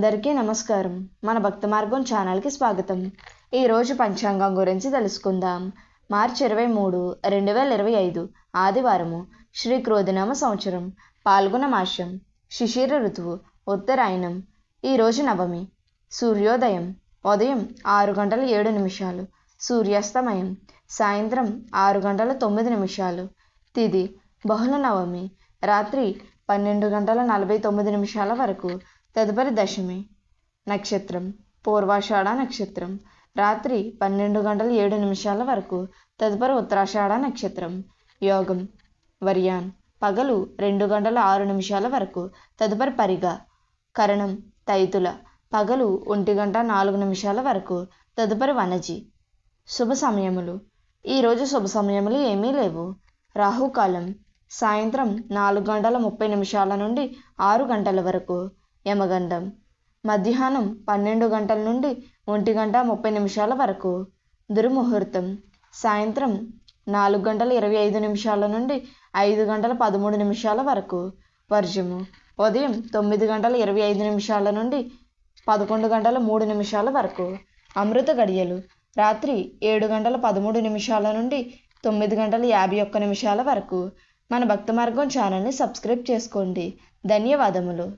అందరికీ నమస్కారం. మన భక్తి మార్గం ఛానల్కి స్వాగతం. ఈరోజు పంచాంగం గురించి తెలుసుకుందాం. మార్చి 23, 2025 ఆదివారము. శ్రీ క్రోధినామ సంవత్సరం, పాల్గొన మాసం, శిశిర ఋతువు, ఉత్తరాయణం. ఈరోజు నవమి. సూర్యోదయం ఉదయం 6:07, సూర్యాస్తమయం సాయంత్రం 6:09. తిథి బహుళ నవమి, రాత్రి 12:49 వరకు. తదుపరి దశమి. నక్షత్రం పూర్వాషాఢ నక్షత్రం, రాత్రి 12:07 వరకు. తదుపరి ఉత్తరాషాఢ నక్షత్రం. యోగం వర్యాన్, పగలు 2:06 వరకు. తదుపరి పరిగ. కరణం తైతుల, పగలు 1:04 వరకు. తదుపరి వనజి. శుభ సమయములు. ఈరోజు శుభ సమయములు ఏమీ లేవు. రాహుకాలం సాయంత్రం 4:30 నుండి 6 వరకు. యమగండం మధ్యాహ్నం 12 నుండి 1:30 వరకు. దుర్ముహూర్తం సాయంత్రం 4:25 నుండి 5:13 వరకు. వర్జము ఉదయం 9:25 నుండి 11:03 వరకు. అమృత గడియలు రాత్రి 7:13 నుండి 9:51 వరకు. మన భక్తి మార్గం ఛానల్ని సబ్స్క్రైబ్ చేసుకోండి. ధన్యవాదములు.